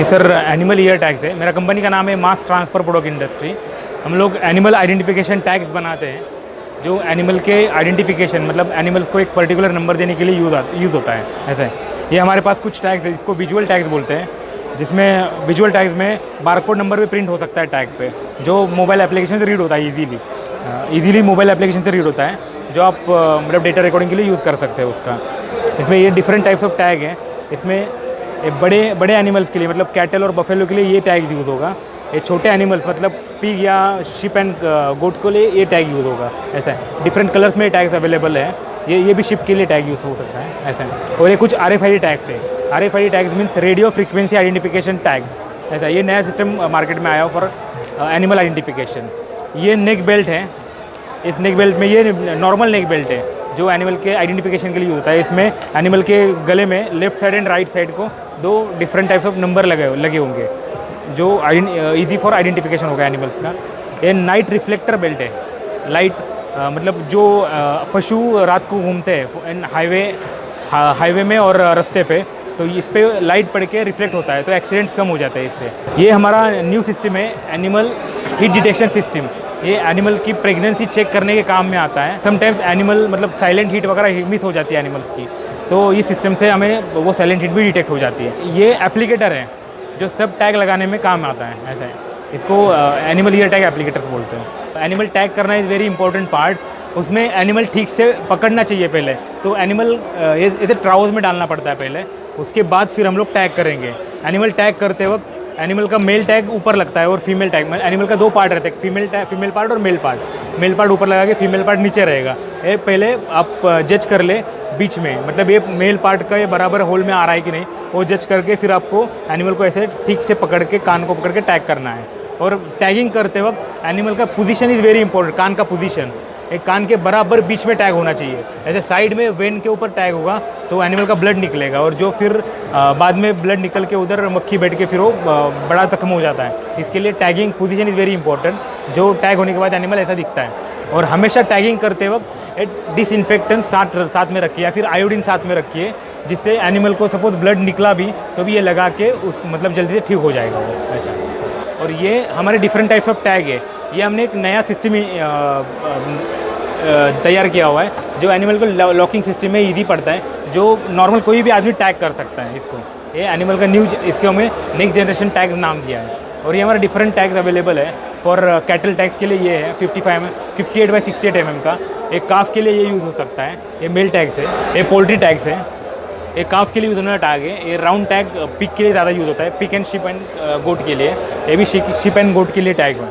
ये sir animal year tags है। मेरा कंपनी का नाम है मास ट्रांसफ़र प्रोडक्ट इंडस्ट्री। हम लोग एनिमल आइडेंटिफिकेशन टैग्स बनाते हैं जो एनिमल के आइडेंटिफिकेशन मतलब एनिमल को एक पर्टिकुलर नंबर देने के लिए यूज़ होता है। ऐसा है। ये हमारे पास कुछ टैग्स है जिसको विजुअल टैग्स बोलते हैं, जिसमें विजुअल टैग्स में बारकोड नंबर भी प्रिंट हो सकता है टैग पे, जो मोबाइल एप्लीकेशन से रीड होता है ईजीली मोबाइल एप्लीकेशन से रीड होता है, जो आप मतलब डेटा रिकॉर्डिंग के लिए यूज़ कर सकते हैं उसका। इसमें ये डिफरेंट टाइप्स ऑफ टैग हैं। इसमें ये बड़े एनिमल्स के लिए मतलब कैटल और बफेलो के लिए ये टैग यूज़ होगा। ये छोटे एनिमल्स मतलब पिग या शिप एंड गोट के लिए ये टैग यूज़ होगा। ऐसा है। डिफरेंट कलर्स में टैग्स अवेलेबल है। ये भी शिप के लिए टैग यूज़ हो सकता है। ऐसा है। और ये कुछ RFID टैग्स है। RFID tags means radio frequency identification tags. ऐसा ये नया सिस्टम मार्केट में आया फॉर एनिमल आइडेंटिफिकेशन। ये नेक बेल्ट है। इस नेक बेल्ट में ये नॉर्मल नेक बेल्ट है जो एनिमल के आइडेंटिफिकेशन के लिए यूज़ होता है। इसमें एनिमल के गले में left side and right side को 2 डिफरेंट टाइप्स ऑफ नंबर लगे होंगे जो ईजी फॉर आइडेंटिफिकेशन होगा एनिमल्स का। ये नाइट रिफ्लेक्टर बेल्ट है। लाइट मतलब जो पशु रात को घूमते हैं हाईवे में और रास्ते पे, तो इस पर लाइट पड़ के रिफ्लेक्ट होता है तो एक्सीडेंट्स कम हो जाते हैं इससे। ये हमारा न्यू सिस्टम है एनिमल हीट डिटेक्शन सिस्टम। ये एनिमल की प्रेगनेंसी चेक करने के काम में आता है। समटाइम्स एनिमल मतलब साइलेंट हीट वगैरह मिस हो जाती है एनिमल्स की, तो इस सिस्टम से हमें वो साइलेंट हीट भी डिटेक्ट हो जाती है। ये एप्लीकेटर है जो सब टैग लगाने में काम आता है। ऐसा है। इसको एनिमल ईयर टैग एप्लीकेटर्स बोलते हैं। एनिमल टैग करना इज़ वेरी इंपॉर्टेंट पार्ट। उसमें एनिमल ठीक से पकड़ना चाहिए पहले, तो एनिमल इसे ट्राउज में डालना पड़ता है पहले, उसके बाद फिर हम लोग टैग करेंगे। एनिमल टैग करते वक्त एनिमल का मेल टैग ऊपर लगता है और फीमेल टैग में एनिमल का 2 पार्ट रहते हैं, फीमेल पार्ट और मेल पार्ट। मेल पार्ट ऊपर लगा के फीमेल पार्ट नीचे रहेगा। ये पहले आप जज कर ले बीच में, मतलब ये मेल पार्ट का ये बराबर होल में आ रहा है कि नहीं, वो जज करके फिर आपको एनिमल को ऐसे ठीक से पकड़ के कान को पकड़ के टैग करना है। और टैगिंग करते वक्त एनिमल का पोजीशन इज़ वेरी इंपॉर्टेंट। कान का पोजीशन एक कान के बराबर बीच में टैग होना चाहिए। ऐसे साइड में वेन के ऊपर टैग होगा तो एनिमल का ब्लड निकलेगा और जो फिर बाद में ब्लड निकल के उधर मक्खी बैठ के फिर वो बड़ा जख्म हो जाता है। इसके लिए tagging position is very important. जो टैग होने के बाद एनिमल ऐसा दिखता है। और हमेशा टैगिंग करते वक्त डिसइंफेक्टेंट साथ में रखिए या फिर आयोडीन साथ में रखिए, जिससे एनिमल को सपोज ब्लड निकला भी तो भी ये लगा के उस मतलब जल्दी से ठीक हो जाएगा वो। ऐसा। और ये हमारे डिफरेंट टाइप्स ऑफ टैग है। ये हमने एक नया सिस्टम तैयार किया हुआ है जो एनिमल को लॉकिंग सिस्टम में इजी पड़ता है, जो नॉर्मल कोई भी आदमी टैग कर सकता है इसको। ये एनिमल का इसको हमें नेक्स्ट जनरेशन टैग नाम दिया है। और ये हमारा डिफरेंट टैग्स अवेलेबल है। फॉर कैटल टैग्स के लिए ये है 58/68 mm का। एक काफ के लिए ये यूज़ हो सकता है। ये मेल टैग्स है। ये पोल्ट्री टैग्स है। एक काफ के लिए यूज़ होने वाला टैग है। ये राउंड टैग पिग के लिए ज़्यादा यूज़ होता है, पिग एंड शिप एंड गोट के लिए। ये भी शिप एंड गोट के लिए टैग है।